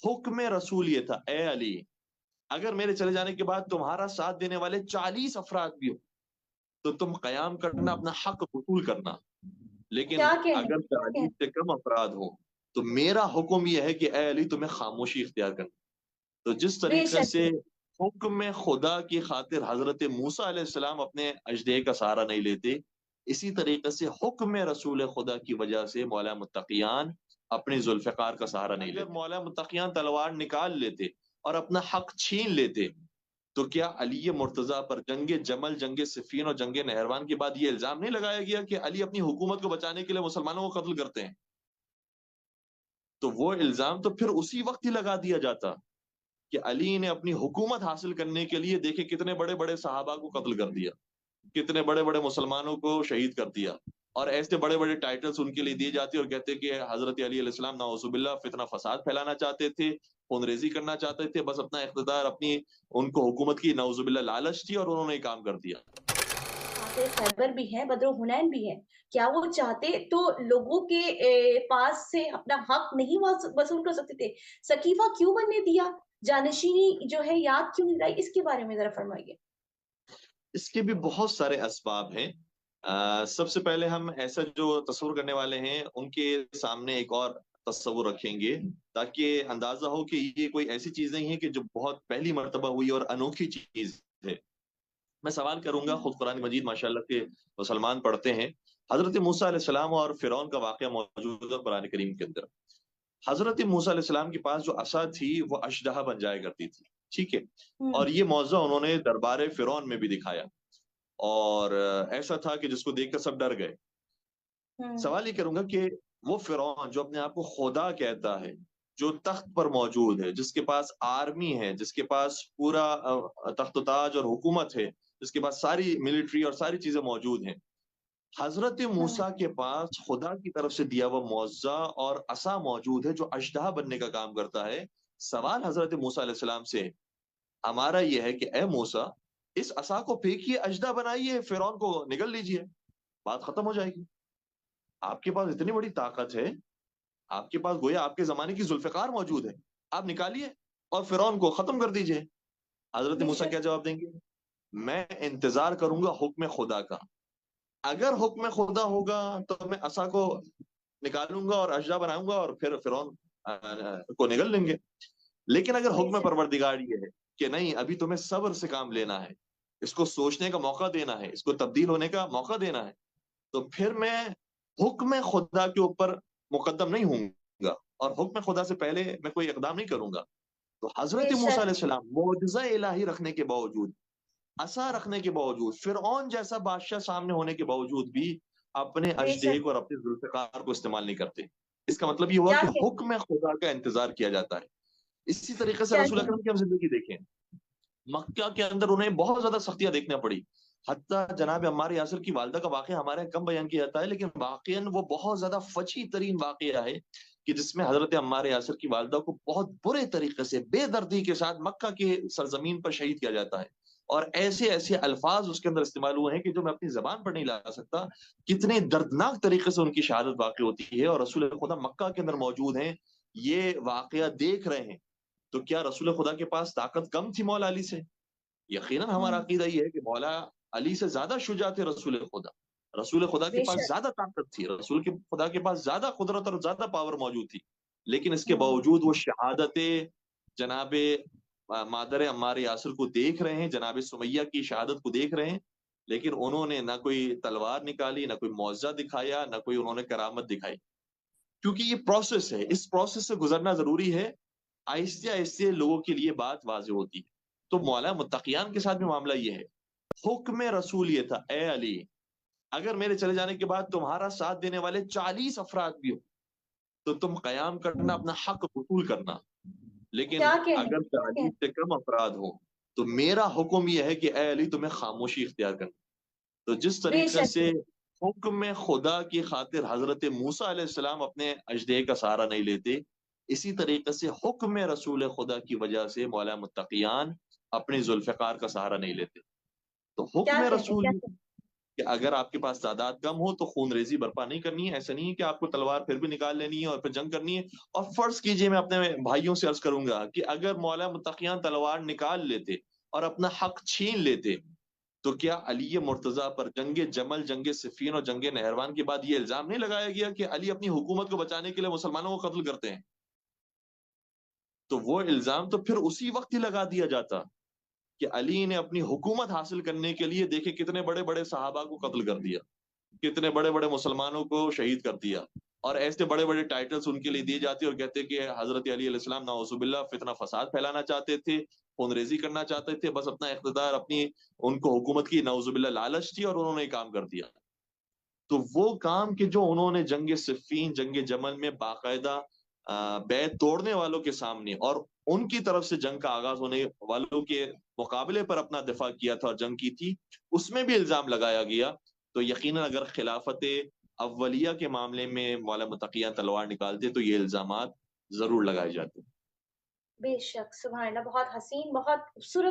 हुक्म रसूल ये था, ए अली, अगर मेरे चले जाने के बाद तुम्हारा साथ देने वाले 40 अफराद भी हो तो तुम कयाम करना, अपना हक वसूल करना। लेकिन क्या कह रहे अगर हैं, क्या कह रहे 40 से कम अफराद हो तो मेरा हुक्म यह है कि ए अली तुम्हें खामोशी इख्तियार करना। तो जिस हैं? तरीके बेशक से हुक्म खुदा की खातिर हजरत मूसा अलैहिस्सलाम अपने अजदे का सहारा नहीं लेते, इसी तरीके से हुक्म रसूल खुदा की वजह से मौला मुत्तकियान अपने जुल्फ़िकार का सहारा नहीं लेते। मौला मुत्तकियान तलवार निकाल लेते और अपना हक छीन लेते, तो क्या अली मुर्तजा पर जंगे जमल, जंगे सिफीन और जंगे नहरवान के बाद ये इल्जाम नहीं लगाया गया कि अली अपनी हुकूमत को बचाने के लिए मुसलमानों को कत्ल करते हैं? तो वो इल्जाम तो फिर उसी वक्त ही लगा दिया जाता कि अली ने अपनी हुकूमत हासिल करने के लिए देखे कितने बड़े बड़े सहाबा को कत्ल कर दिया, कितने बड़े बड़े मुसलमानों को शहीद कर दिया, और ऐसे बड़े बड़े टाइटल्स उनके लिए दिए जाते और कहते कि हजरत अली अलैहिस्सलाम नाउजुबिल्लाह फितना फसाद फैलाना चाहते थे, खूनरेजी करना चाहते थे, बस अपना इख्तिदार, अपनी उनको हुकूमत की नाउजुबिल्लाह लालच थी और उन्होंने ये काम कर दिया। फातह खैबर भी है, बद्र हुनैन भी है। क्या वो चाहते तो लोगों के पास से अपना हक नहीं वसूल कर सकते थे? सकीफा क्यों बनने दिया? जानशीनी जो है याद क्यों नहीं लाई? इसके बारे में जरा फरमाइए। इसके भी बहुत सारे असबाब हैं। सबसे पहले हम ऐसा जो तस्वुर करने वाले हैं उनके सामने एक और तस्वुर रखेंगे ताकि अंदाजा हो कि ये कोई ऐसी चीज नहीं है कि जो बहुत पहली मर्तबा हुई और अनोखी चीज है। मैं सवाल करूंगा, खुद कुरान मजीद माशाल्लाह के मुसलमान पढ़ते हैं। हजरत मूसा अलैहिस्सलाम और फिरौन का वाकया मौजूद है कुरान करीम के अंदर। हजरत मूसा अलैहिस्सलाम के पास जो असा थी वो अशदहा बन जाया करती थी, ठीक है। हम्म। और ये मौजू उन्होंने दरबार फिरौन में भी दिखाया, और ऐसा था कि जिसको देखकर सब डर गए। हम्म। सवाल ये करूंगा कि वो फिरौन जो अपने आप को खुदा कहता है, जो तख्त पर मौजूद है, जिसके पास आर्मी है, जिसके पास पूरा तख्त ताज और हुकूमत है, जिसके पास सारी मिलिट्री और सारी चीजें मौजूद हैं, हजरत हम्म। मूसा के पास खुदा की तरफ से दिया हुआ मुआवजा और असा मौजूद है जो अजदहा बनने का काम करता है। सवाल हजरत मूसा अलैहिस्सलाम से हमारा यह है कि ए मूसा, इस असा को फेंकिए, अजदहा बनाइए, फिरौन को निगल लीजिए, बात खत्म हो जाएगी। आपके पास इतनी बड़ी ताकत है, आपके पास गोया आपके जमाने की जुल्फिकार मौजूद है, आप निकालिए और फिरौन को खत्म कर दीजिए। हजरत मूसा बेशक। क्या जवाब देंगे? मैं इंतजार करूंगा हुक्म खुदा का। अगर हुक्म खुदा होगा तो मैं असा को निकालूंगा और अजदा बनाऊंगा और फिर फिरौन को निगल लेंगे। लेकिन अगर हुक्म बेशक। परवरदिगार ये है कि नहीं, अभी तुम्हें सब्र से काम लेना है, इसको सोचने का मौका देना है, इसको तब्दील होने का मौका देना है, तो फिर मैं हुक्म खुदा के ऊपर मुकद्दम नहीं हूंगा और हुक्म खुदा से पहले मैं कोई इकदाम नहीं करूंगा। तो हजरत मूसा बेशक। अलैहिस्सलाम मौजज़ा इलाही रखने के बावजूद, असा रखने के बावजूद, फिरौन जैसा बादशाह सामने होने के बावजूद भी अपने अजदहे बेशक। को और अपने जुल्फ़िकार को इस्तेमाल नहीं करते। इसका मतलब ये हुआ क्या कि कह हुक्म खुदा का इंतजार किया जाता है। इसी तरीके से क्या रसूल कह अकरम की हम जिंदगी देखें, मक्का के अंदर उन्हें बहुत ज्यादा सख्तियां देखना पड़ी। हत्ता जनाब अम्मार यासिर की वालदा का वाकया हमारे यहाँ कम बयान किया जाता है, लेकिन वाकईन वो बहुत ज्यादा फची तरीन वाकया है कि जिसमें हजरत अम्मार यासिर की वालदा को बहुत बुरे तरीके से बेदर्दी के साथ मक्का के सरजमीन पर शहीद किया जाता है। और ऐसे ऐसे अल्फाज उसके अंदर इस्तेमाल हुए हैं कि जो मैं अपनी जबान पर नहीं ला सकता, कितने दर्दनाक तरीके से उनकी शहादत वाकई होती है और रसूल खुदा मक्का के अंदर मौजूद हैं, ये वाकया देख रहे हैं। तो क्या रसूल खुदा के पास ताकत कम थी मौला अली से? यकीनन हमारा हम्म। अकीदा ये है कि मौला अली से ज्यादा शुजा थे रसूल खुदा। रसूल खुदा के पास बेशक। ज्यादा ताकत थी, रसूल के खुदा के पास ज्यादा कुदरत और ज्यादा पावर मौजूद थी। लेकिन इसके हम्म। बावजूद वो शहादत जनाबे मादर अम्मार यासिर को देख रहे हैं, जनाब सुमैया की शहादत को देख रहे हैं, लेकिन उन्होंने ना कोई तलवार निकाली, ना कोई मुआवजा दिखाया, ना कोई उन्होंने करामत दिखाई। क्योंकि ये प्रोसेस है, इस प्रोसेस से गुजरना जरूरी है। आहिस्ते आहिस्ते लोगों के लिए बात वाज़ेह होती है। तो मौला मुत्तकियान के साथ भी मामला ये है। हुक्म रसूल ये था, ए अली, अगर मेरे चले जाने के बाद तुम्हारा साथ देने वाले 40 अफराद भी हो तो तुम कयाम करना, अपना हक वसूल करना। लेकिन क्या कह रहे हैं, अगर क्या कह 40 से कम अफराद हो तो मेरा हुक्म यह है कि ए अली तुम्हें खामोशी इख्तियार करना। तो जिस तरीके बेशक। से हुक्म खुदा की खातिर हजरत मूसा अलैहिस्सलाम अपने अजदहे का सहारा नहीं लेते, इसी तरीके से हुक्म रसूल खुदा की वजह से मौला मुत्तकियान अपने जुल्फ़िकार का सहारा नहीं लेते। तो क्या हुक्म कह रहे हैं, क्या रसूल कह रहे हैं? کہ اگر آپ کے پاس تعداد کم ہو تو خون ریزی برپا نہیں کرنی ہے. ایسا نہیں ہے کہ آپ کو تلوار پھر بھی نکال لینی ہے اور پھر جنگ کرنی ہے. اور فرض کیجئے، میں اپنے بھائیوں سے عرض کروں گا کہ اگر مولا متقیان تلوار نکال لیتے اور اپنا حق چھین لیتے، تو کیا علی مرتضیٰ پر جنگ جمل، جنگ صفین اور جنگ نہروان کے بعد یہ الزام نہیں لگایا گیا کہ علی اپنی حکومت کو بچانے کے لیے مسلمانوں کو قتل کرتے ہیں؟ تو وہ الزام تو پھر اسی وقت ہی لگا دیا جاتا کہ علی نے اپنی حکومت حاصل کرنے کے لیے دیکھے کتنے بڑے بڑے صحابہ کو قتل کر دیا، کتنے بڑے بڑے مسلمانوں کو شہید کر دیا، اور ایسے بڑے بڑے ٹائٹلز ان کے لیے دیے جاتے اور کہتے کہ حضرت علی علیہ السلام نعوذ باللہ فتنہ فساد پھیلانا چاہتے تھے، خون ریزی کرنا چاہتے تھے، بس اپنا اقتدار، اپنی ان کو حکومت کی نعوذ باللہ لالچ تھی اور انہوں نے یہ کام کر دیا. تو وہ کام کہ جو انہوں نے جنگ صفین، جنگ جمل میں باقاعدہ بیعت توڑنے والوں کے سامنے اور ان کی طرف سے جنگ کا آغاز ہونے والوں کے مقابلے پر اپنا دفاع کیا تھا اور جنگ کی تھی، اس میں بھی الزام لگایا گیا. تو یقیناً اگر خلافت اولیہ کے معاملے میں مولا متقیان تلوار نکالتے تو یہ الزامات ضرور لگائے جاتے. بے شک، سبحان اللہ، بہت حسین، بہت خوبصورت